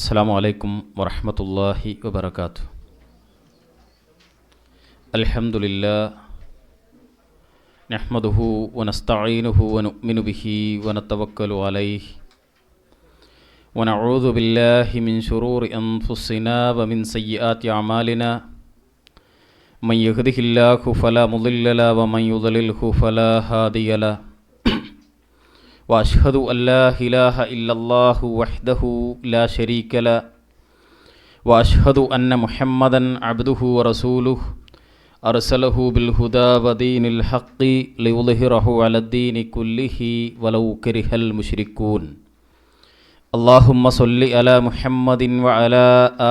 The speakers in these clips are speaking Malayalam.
അസ്സലാമു അലൈക്കും വറഹ്മത്തുള്ളാഹി വബറകാതുഹു. അൽഹംദുലില്ലാഹ് നഹ്മദുഹു വനസ്തഈനുഹു വനുഅ്മിനു ബിഹി വനതവക്കലു അലൈഹി വനഊദു ബില്ലാഹി മിൻ ശുറൂരി അൻഫുസിനാ വമിൻ സയ്യിആതി അഅമാലിനാ മൻ യഹ്ദിഹില്ലാഹു ഫലാ മുളില്ല ലഹു വമൻ യുദ്ലിൽഹു ഫലാ ഹാദിയ ലഹു وأشهد أن لا إله إلا الله وحده لا شريك له وأشهد أن محمدا عبده ورسوله أرسله بالهدى ودين الحق ليظهره على الدين كله ولو كره المشركون. اللهم صل على محمد وعلى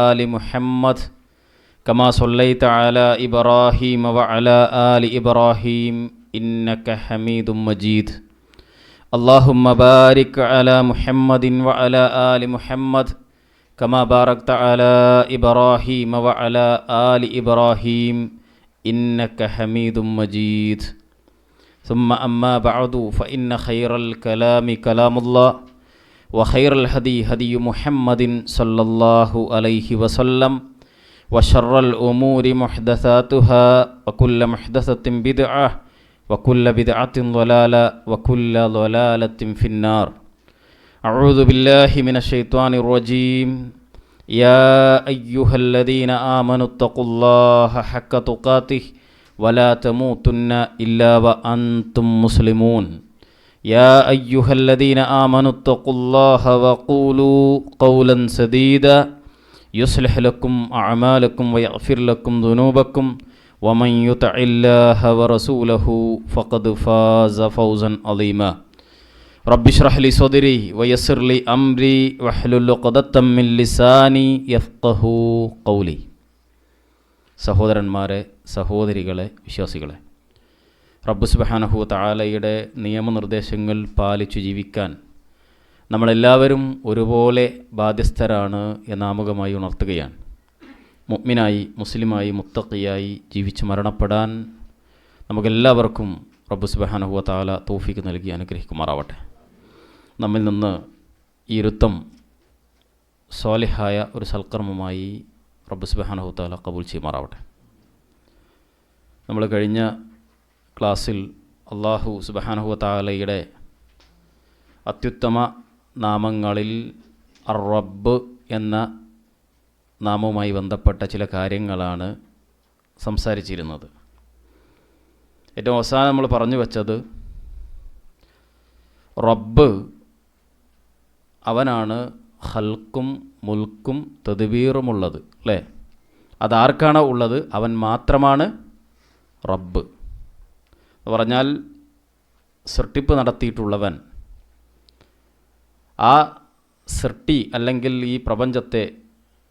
آل محمد كما صليت على إبراهيم وعلى آل إبراهيم إنك حميد مجيد. اللهم بارك على محمد وعلى آل محمد كما باركت على إبراهيم وعلى آل إبراهيم إنك حميد مجيد. ثم أما بعد فإن خير الكلام كلام الله وخير الهدي هدي محمد صلى الله عليه وسلم وشر الأمور محدثاتها وكل محدثة بدعة وكل بدعة ضلالة وكل ضلالة في النار. أعوذ بالله من الشيطان الرجيم. يا أيها الذين آمنوا اتقوا الله حق تقاته ولا تموتن إلا وأنتم مسلمون. يا أيها الذين آمنوا اتقوا الله وقولوا قولا سديدا يصلح لكم أعمالكم ويغفر لكم ذنوبكم ومن يطع الله ورسوله فقد فاز فوزا عظيما. رب اشرح لي صدري ويسر لي أمري واحلل عقدة من لساني يفقهوا قولي. സഹോദരന്മാരെ, സഹോദരികളെ, വിശ്വാസികളെ, റബ്ബ് സുബ്ഹാനഹു വ തആലയുടെ നിയമനിർദ്ദേശങ്ങൾ പാലിച്ചു ജീവിക്കാൻ നമ്മളെല്ലാവരും ഒരുപോലെ ബാധ്യസ്ഥരാണ് എന്നാമുഖമായി ഉണർത്തുകയാണ്. മുഅ്മിനായി, മുസ്ലിമായി, മുത്തഖിയായി ജീവിച്ച് മരണപ്പെടാൻ നമുക്കെല്ലാവർക്കും റബ്ബ് സുബ്ഹാനഹു വ തആല തൗഫീഖ് നൽകി അനുഗ്രഹിക്കുമാറാവട്ടെ. നമ്മിൽ നിന്ന് ഈ ഇരുത്തം സ്വാലിഹായ ഒരു സൽക്കർമ്മമായി റബ്ബ് സുബ്ഹാനഹു വ തആല ഖബൂൽ ചെയ്യുമാറാവട്ടെ. നമ്മൾ കഴിഞ്ഞ ക്ലാസ്സിൽ അല്ലാഹു സുബ്ഹാനഹു വ തആലയുടെ അത്യുത്തമ നാമങ്ങളിൽ അർ-റബ്ബ് എന്ന നാമവുമായി ബന്ധപ്പെട്ട ചില കാര്യങ്ങളാണ് സംസാരിച്ചിരുന്നത്. ഏറ്റവും അവസാനം നമ്മൾ പറഞ്ഞു വച്ചത് റബ്ബ് അവനാണ് ഖൽക്കും മുൽക്കും തദ്ബീറുമുള്ളത്, അല്ലേ? അതാർക്കാണോ ഉള്ളത് അവൻ മാത്രമാണ് റബ്ബ് എന്ന് പറഞ്ഞാൽ സൃഷ്ടിപ്പ് നടത്തിയിട്ടുള്ളവൻ, ആ സൃഷ്ടി അല്ലെങ്കിൽ ഈ പ്രപഞ്ചത്തെ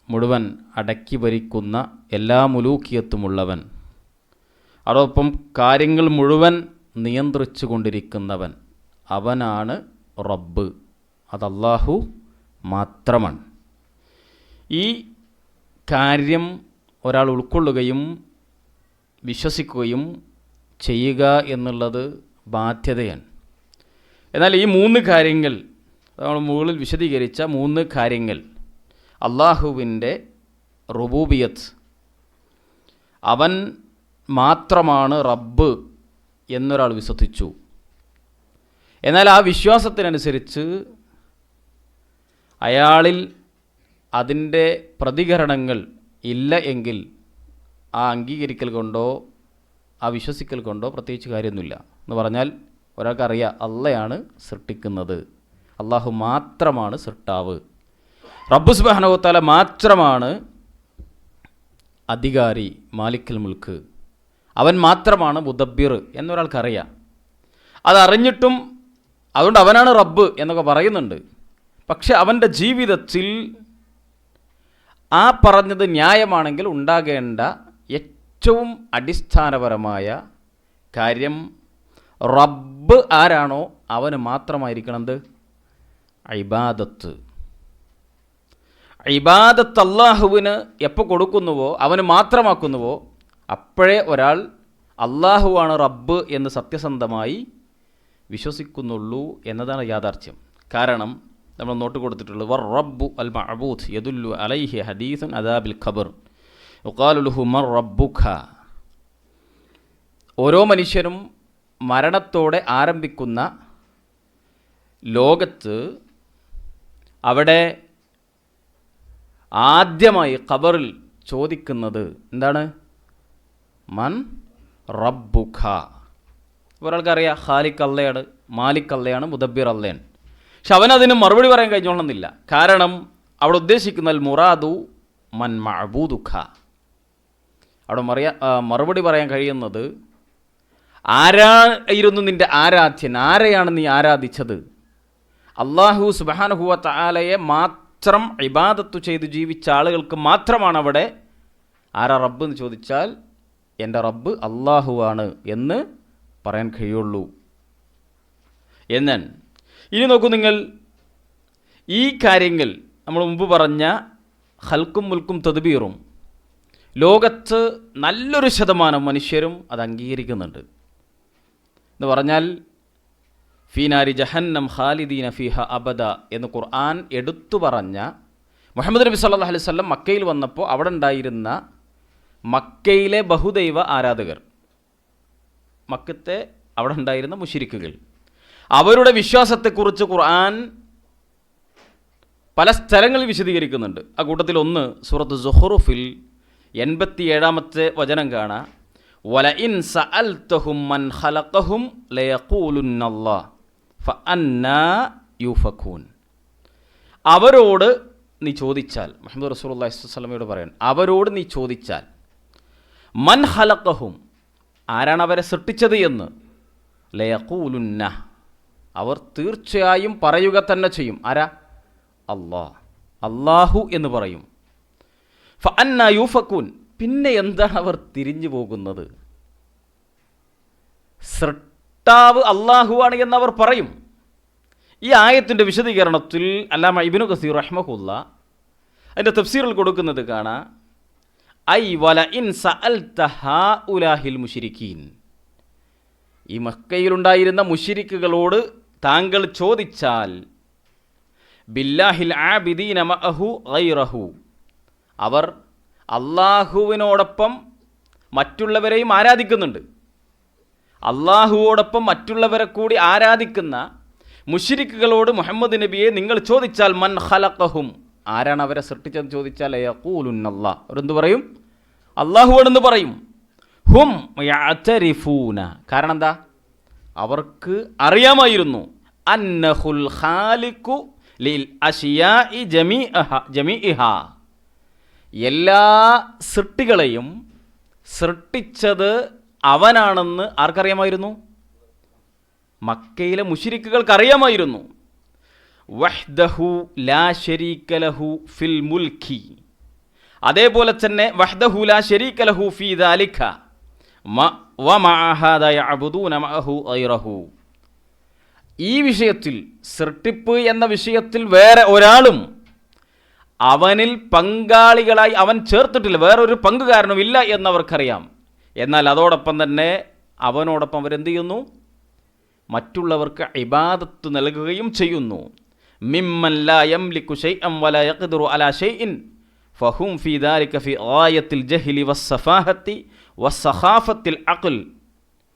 മുഴുവൻ അടക്കി ഭരിക്കുന്ന എല്ലാ മുലൂക്കിയത്തുമുള്ളവൻ, അതോടൊപ്പം കാര്യങ്ങൾ മുഴുവൻ നിയന്ത്രിച്ചു കൊണ്ടിരിക്കുന്നവൻ, അവനാണ് റബ്ബ്. അത് അല്ലാഹു മാത്രമാണ്. ഈ കാര്യം ഒരാൾ ഉൾക്കൊള്ളുകയും വിശ്വസിക്കുകയും ചെയ്യുക എന്നുള്ളത് ബാധ്യതയാണ്. എന്നാൽ ഈ മൂന്ന് കാര്യങ്ങൾ, നമ്മൾ മുകളിൽ വിശദീകരിച്ച മൂന്ന് കാര്യങ്ങൾ, അള്ളാഹുവിൻ്റെ റുബൂബിയത്ത്, അവൻ മാത്രമാണ് റബ്ബ് എന്നൊരാൾ വിശ്വസിച്ചു. എന്നാൽ ആ വിശ്വാസത്തിനനുസരിച്ച് അയാളിൽ അതിൻ്റെ പ്രതികരണങ്ങൾ ഇല്ല എങ്കിൽ ആ അംഗീകരിക്കൽ കൊണ്ടോ ആ വിശ്വസിക്കൽ കൊണ്ടോ പ്രത്യേകിച്ച് കാര്യമൊന്നുമില്ല. എന്ന് പറഞ്ഞാൽ ഒരാൾക്കറിയാം അള്ളയാണ് സൃഷ്ടിക്കുന്നത്, അള്ളാഹു മാത്രമാണ് സൃഷ്ടാവ്, റബ്ബ് സുബ്ഹാനഹു വ തആല മാത്രമാണ് അധികാരി, മാലിക്കുൽ മുൽക്ക്, അവൻ മാത്രമാണ് മുദബ്ബിർ എന്നൊരാൾക്കറിയാം. അതറിഞ്ഞിട്ടും അതുകൊണ്ട് അവനാണ് റബ്ബ് എന്നൊക്കെ പറയുന്നുണ്ട്. പക്ഷെ അവൻ്റെ ജീവിതത്തിൽ ആ പറഞ്ഞത് ന്യായമാണെങ്കിൽ ഉണ്ടാകേണ്ട ഏറ്റവും അടിസ്ഥാനപരമായ കാര്യം റബ്ബ് ആരാണോ അവന് മാത്രമായിരിക്കണത് ഇബാദത്ത്. ഇബാദത്ത് അള്ളാഹുവിന് എപ്പോൾ കൊടുക്കുന്നുവോ, അവന് മാത്രമാക്കുന്നുവോ, അപ്പോഴേ ഒരാൾ അള്ളാഹുവാണ് റബ്ബ് എന്ന് സത്യസന്ധമായി വിശ്വസിക്കുന്നുള്ളൂ എന്നതാണ് യാഥാർത്ഥ്യം. കാരണം നമ്മൾ നോട്ട് കൊടുത്തിട്ടുള്ളത് വർ റബ്ബു അൽ മഅബൂദ് യദുല്ലു അലൈഹി ഹദീസുൻ അദാബിൽ ഖബർ യുഖാലു ലഹു മർ റബ്ബുക. ഓരോ മനുഷ്യനും മരണത്തോടെ ആരംഭിക്കുന്ന ലോകത്ത് അവിടെ ആദ്യമായി ഖബറിൽ ചോദിക്കുന്നത് എന്താണ്? മൻ റബ്ബുക. ഒരാൾക്കറിയാം ഖാലിഖ് അള്ളയാണ്, മാലിക് അള്ളയാണ്, മുദബ്ബിർ അള്ളയാണ്. പക്ഷെ അവനതിന് മറുപടി പറയാൻ കഴിഞ്ഞോളണമെന്നില്ല. കാരണം അവിടെ ഉദ്ദേശിക്കുന്ന മുറാദു മൻ മഅബൂദുക. അവിടെ മറുപടി പറയാൻ കഴിയുന്നത് ആരായിരുന്നു നിൻ്റെ ആരാധ്യൻ, ആരെയാണ് നീ ആരാധിച്ചത്? അല്ലാഹു സുബ്ഹാനഹു വ തആലയെ മാത്രം ഇബാദത്തു ചെയ്ത് ജീവിച്ച ആളുകൾക്ക് മാത്രമാണ് അവിടെ ആരാ റബ്ബ് എന്ന് ചോദിച്ചാൽ എൻ്റെ റബ്ബ് അല്ലാഹുവാണ് എന്ന് പറയാൻ കഴിയുള്ളൂ. എന്നാണ്. ഇനി നോക്കൂ നിങ്ങൾ, ഈ കാര്യങ്ങൾ നമ്മൾ മുമ്പ് പറഞ്ഞ ഖൽക്കും മുൽക്കും തദ്ബീറും ലോകത്ത് നല്ലൊരു ശതമാനം മനുഷ്യരും അത് അംഗീകരിക്കുന്നുണ്ട്. എന്ന് പറഞ്ഞാൽ ഫീനാരി ജഹന്നം ഖാലിദീന ഫീഹ അബദ എന്ന് ഖുർആൻ എടുത്തു പറഞ്ഞ മുഹമ്മദ് നബി സല്ലല്ലാഹു അലൈഹി വസല്ലം മക്കയിൽ വന്നപ്പോൾ അവിടെ ഉണ്ടായിരുന്ന മക്കയിലെ ബഹുദൈവ ആരാധകർ, മക്കത്തെ അവിടെ ഉണ്ടായിരുന്ന മുശ്രിക്കുകൾ, അവരുടെ വിശ്വാസത്തെക്കുറിച്ച് ഖുർആൻ പല സ്ഥലങ്ങളിൽ വിശദീകരിക്കുന്നുണ്ട്. ആ കൂട്ടത്തിൽ ഒന്ന് സൂറത്ത് സുഖ്റുഫിൽ 87-ാമത്തെ വചനം കാണാം. വലഇൻ സഅൽതഹും മൻ ഖലഖഹും ലയഖൂലുന്നല്ലാഹ് ഫഅന്നാ യുഫകൂൻ. അവരോട് നീ ചോദിച്ചാൽ, മുഹമ്മദ് റസൂലുള്ളാഹി സ്വല്ലല്ലാഹു അലൈഹി വസല്ലമയോട് പറയണം, അവരോട് നീ ചോദിച്ചാൽ മൻ ഖലഖഹും, ആരാണ് അവരെ സൃഷ്ടിച്ചത് എന്ന്, ലയഖൂലുന്ന, അവർ തീർച്ചയായും പറയുക തന്നെ ചെയ്യും. ആരാ? അല്ലാഹു എന്ന് പറയും. ഫഅന്നാ യുഫകൂൻ, പിന്നെ എന്താണ് അവർ തിരിഞ്ഞു പോകുന്നത്? സൃഷ്ടാവ് അല്ലാഹുവാണ് എന്നവർ പറയും. ഈ ആയത്തിൻ്റെ വിശദീകരണത്തിൽ അല്ലാമ ഇബ്നു കസീർ റഹ്മഹുല്ലാ അതിൻ്റെ തഫ്സീറിൽ കൊടുക്കുന്നത് കാണാം. ഐ വലഇൻ സഅൽത ഹഉലാഹിൽ മുശ്രിക്കീൻ, ഈ മക്കയിലുണ്ടായിരുന്ന മുശ്രിക്കുകളോട് താങ്കൾ ചോദിച്ചാൽ ബില്ലാഹിൽ ആബിദീന മഅഹു ഗൈറഹു, അവർ അള്ളാഹുവിനോടൊപ്പം മറ്റുള്ളവരെയും ആരാധിക്കുന്നുണ്ട്. അള്ളാഹുവോടൊപ്പം മറ്റുള്ളവരെ കൂടി ആരാധിക്കുന്ന മുശ്രിക്കുകളോട് മുഹമ്മദ് നബിയെ നിങ്ങൾ ചോദിച്ചാൽ മൻ ഖലഖഹും, ആരാണ് അവരെ സൃഷ്ടിച്ചതെന്ന് ചോദിച്ചാൽ യഖൂലുന്നല്ലാഹ്, അവരെന്ത് പറയും? അള്ളാഹുവാണെന്ന് പറയും. ഹും യഅ്തരിഫൂന, കാരണം എന്താ? അവർക്ക് അറിയാമായിരുന്നു അന്നഹുൽ ഖാലിഖു ലിൽ അശിയാഇ ജമീഇഹാ, എല്ലാ സൃഷ്ടികളെയും സൃഷ്ടിച്ചത് അവനാണെന്ന് ആർക്കറിയാമായിരുന്നു? മക്കയിലെ മുശ്രിക്കുകൾക്ക് അറിയാമായിരുന്നു. വഹ്ദഹു ലാ ശരീക ലഹു ഫിൽ മുൽക്കി, അതേപോലെ തന്നെ വഹ്ദഹു ലാ ശരീക ലഹു ഫീ ദാലിക വമഅ ഹാദാ യഅബുദൂന മഅഹു ഗൈറഹു. ഈ വിഷയത്തിൽ, സൃഷ്ടിപ്പ് എന്ന വിഷയത്തിൽ വേറെ ഒരാളും അവനിൽ പങ്കാളികളായി അവൻ ചേർത്തിട്ടില്ല, വേറൊരു പങ്കുകാരനുമില്ല എന്നവർക്കറിയാം. എന്നാൽ അതോടൊപ്പം തന്നെ അവനോടൊപ്പം അവരെന്ത് ചെയ്യുന്നു? മറ്റുള്ളവർക്ക് ഇബാദത്ത് നൽകുകയും ചെയ്യുന്നു. മിമ്മൻ ലാ യംലികു ശൈഅൻ വലാ യഖ്ദിറു അലാ ശൈഇൻ ഫഹും ഫീ ദാലിക ഫീ ഗായത്തിൽ ജഹ്ലി വസ്സഫാഹത്തി വസ്സഖാഫത്തിൽ അഖ്ൽ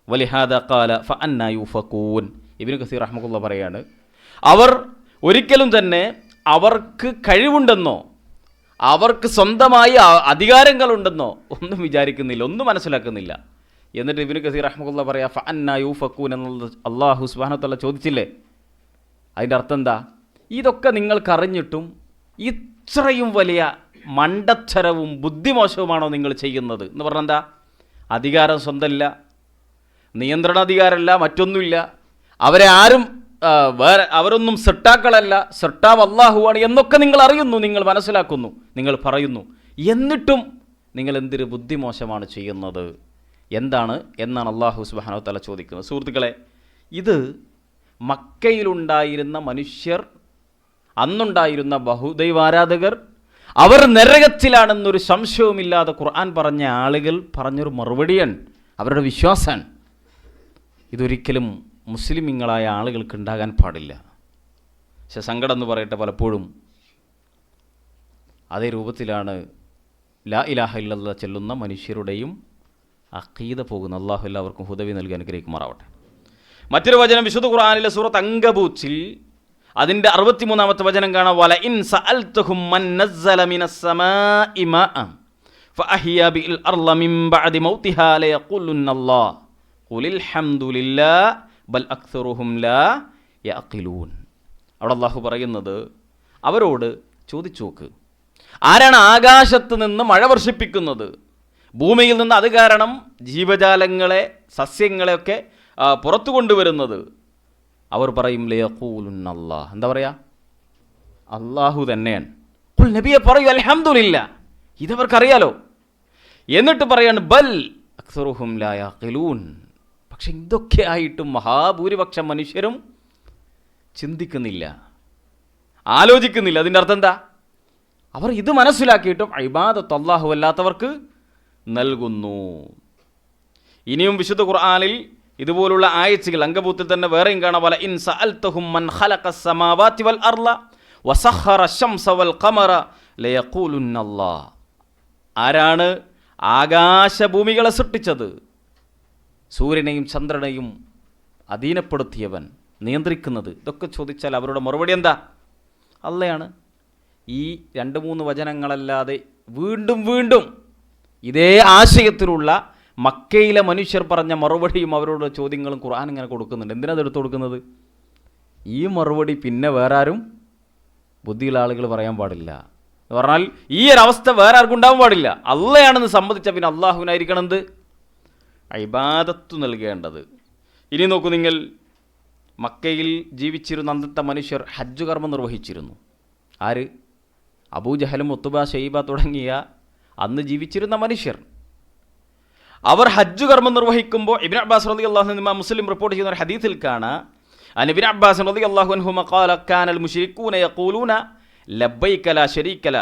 വലിഹാദാ ഖാല ഫഅന്നാ യുഫകൂൻ. ഇബ്നു കസീർ റഹ്മത്തുള്ളാഹി പറയാണ്, അവർ ഒരിക്കലും തന്നെ അവർക്ക് കഴിവുണ്ടെന്നോ അവർക്ക് സ്വന്തമായി അധികാരങ്ങളുണ്ടെന്നോ ഒന്നും വിചാരിക്കുന്നില്ല, ഒന്നും മനസ്സിലാക്കുന്നില്ല. എന്നിട്ട് ഇബ്നു കസീർ റഹ്മത്തുള്ളാഹി പറയാ ഫഅന്നാ യുഫകൂൻ എന്നുള്ളത് അല്ലാഹു സുബ്ഹാനഹു വ തആല ചോദിച്ചില്ലേ? അതിൻ്റെ അർത്ഥം എന്താ? ഇതൊക്കെ നിങ്ങൾക്കറിഞ്ഞിട്ടും ഇത്രയും വലിയ മണ്ടത്തരവും ബുദ്ധിമോശവുമാണോ നിങ്ങൾ ചെയ്യുന്നത് എന്ന് പറഞ്ഞാൽ എന്താ? അധികാരം സ്വന്തമില്ല, നിയന്ത്രണാധികാരമല്ല, മറ്റൊന്നുമില്ല, അവരെ ആരും വേറെ അവരൊന്നും സൃഷ്ടാക്കളല്ല, സൃഷ്ടാവ് അല്ലാഹുവാണ് എന്നൊക്കെ നിങ്ങൾ അറിയുന്നു, നിങ്ങൾ മനസ്സിലാക്കുന്നു, നിങ്ങൾ പറയുന്നു, എന്നിട്ടും നിങ്ങൾ എന്തൊരു ബുദ്ധിമോശമാണ് ചെയ്യുന്നത് എന്താണ് എന്നാണ് അല്ലാഹു സുബ്ഹാനഹു വ തആല ചോദിക്കുന്നത്. സുഹൃത്തുക്കളെ, ഇത് മക്കയിലുണ്ടായിരുന്ന മനുഷ്യർ, അന്നുണ്ടായിരുന്ന ബഹുദൈവാരാധകർ, അവർ നരകത്തിലാണെന്നൊരു സംശയവുമില്ലാതെ ഖുർആൻ പറഞ്ഞ ആളുകൾ പറഞ്ഞൊരു മറുപടിയാണ്, അവരുടെ വിശ്വാസമാണ്. ഇതൊരിക്കലും മുസ്ലിമീങ്ങളായ ആളുകൾക്ക് ഉണ്ടാകാൻ പാടില്ല. പക്ഷെ സങ്കടം എന്ന് പറയട്ടെ, പലപ്പോഴും അതേ രൂപത്തിലാണ് ലാ ഇലാഹ ഇല്ലല്ലാഹ് ചെല്ലുന്ന മനുഷ്യരുടെയും അഖീദ പോകുന്ന. അല്ലാഹു എല്ലാവർക്കും ഹുദവി നൽകി അനുഗ്രഹിക്കുമാറാവട്ടെ. മറ്റൊരു വചനം വിശുദ്ധ ഖുർആനിലെ സൂറത്ത് അങ്കബൂത്തിൽ അതിൻ്റെ 63-ാമത്തെ വചനം കാണാം. വല ഇൻ സഅൽതുഹും മൻ നസ്സല മിനസ് സമാഇ മാഅൻ ഫഅഹ്യ ബിൽ അർള മിൻ ബഅദി മൗതിഹാ ലയഖൂലുന്നല്ലാഹ് ഖുലിൽ ഹംദുലില്ലാഹ് ബൽ അക്സറുഹും ലാ യഅഖിലൂൻ. അവിടെ അല്ലാഹു പറയുന്നത്, അവരോട് ചോദിച്ചു നോക്ക്, ആരാണ് ആകാശത്ത് നിന്ന് മഴ വർഷിപ്പിക്കുന്നത്, ഭൂമിയിൽ നിന്ന് അത് കാരണം ജീവജാലങ്ങളെ സസ്യങ്ങളെയൊക്കെ പുറത്തു കൊണ്ടുവരുന്നത്? അവർ പറയും ലയഖൂലുന്നല്ലാഹ്. എന്താ പറയുക? അല്ലാഹു തന്നെയാണ്. ഖുൽ നബിയെ പറയൂ അൽഹംദുലില്ലാഹ്, ഇതവർക്കറിയാലോ. എന്നിട്ട് പറയാണ് ബൽ അക്സറുഹും ലാ യഖിലൂൻ. പക്ഷെ ഇതൊക്കെ ആയിട്ടും മഹാഭൂരിപക്ഷം മനുഷ്യരും ചിന്തിക്കുന്നില്ല, ആലോചിക്കുന്നില്ല. അതിൻ്റെ അർത്ഥം എന്താ? അവർ ഇത് മനസ്സിലാക്കിയിട്ടും ഇബാദത്ത് അല്ലാഹു അല്ലാത്തവർക്ക് നൽകുന്നു. ഇനിയും വിശുദ്ധ ഖുർആനിൽ ഇതുപോലുള്ള ആയത്തുകൾ അങ്കബൂത്തിൽ തന്നെ വേറെയും കാണാം. വല ഇൻ സഅൽതഹും മൻ ഖലഖസ് സമാവാതി വൽ അർള വസഖറ ശംസ വൽ ഖമറ ലയഖൂലുന്നല്ലാഹ്. ആരാണ് ആകാശഭൂമികളെ സൃഷ്ടിച്ചത്, സൂര്യനെയും ചന്ദ്രനെയും അധീനപ്പെടുത്തിയവൻ, നിയന്ത്രിക്കുന്നത്? ഇതൊക്കെ ചോദിച്ചാൽ അവരുടെ മറുപടി എന്താ? അള്ളയാണ്. ഈ 2-3 വചനങ്ങളല്ലാതെ വീണ്ടും വീണ്ടും ഇതേ ആശയത്തിലുള്ള മക്കയിലെ മനുഷ്യർ പറഞ്ഞ മറുപടിയും അവരുടെ ചോദ്യങ്ങളും ഖുർആൻ ഇങ്ങനെ കൊടുക്കുന്നുണ്ട്. എന്തിനാണ് എടുത്തു കൊടുക്കുന്നത്? ഈ മറുപടി പിന്നെ വേറെ ആരും ബുദ്ധിയുള്ള ആളുകൾ പറയാൻ പാടില്ല. എന്ന് പറഞ്ഞാൽ ഈ ഒരു അവസ്ഥ വേറെ ആർക്കും ഉണ്ടാവാൻ പാടില്ല. അള്ളയാണെന്ന് സംബന്ധിച്ച പിന്നെ അള്ളാഹുവിനായിരിക്കണം എന്ത്? ഇബാദത്ത് നൽകേണ്ടത്. ഇനി നോക്കൂ നിങ്ങൾ, മക്കയിൽ ജീവിച്ചിരുന്ന അന്നത്തെ മനുഷ്യർ ഹജ്ജ് കർമ്മം നിർവഹിച്ചിരുന്നു. ആര്? അബൂജഹലും ഉത്ബ ഷൈബ തുടങ്ങിയ അന്ന് ജീവിച്ചിരുന്ന മനുഷ്യർ. അവർ ഹജ്ജ് കർമ്മം നിർവഹിക്കുമ്പോൾ ഇബ്നു അബ്ബാസ് റളിയല്ലാഹു അൻഹു മുസ്ലിം റിപ്പോർട്ട് ചെയ്യുന്ന ഒരു ഹദീസിൽ കാണാം, അൻ ഇബ്നു അബ്ബാസ് റളിയല്ലാഹു അൻഹുമ ഖാല കാനൽ മുശ്രികൂന യഖൂലൂന ലബ്ബൈക ലാ ശരീക ല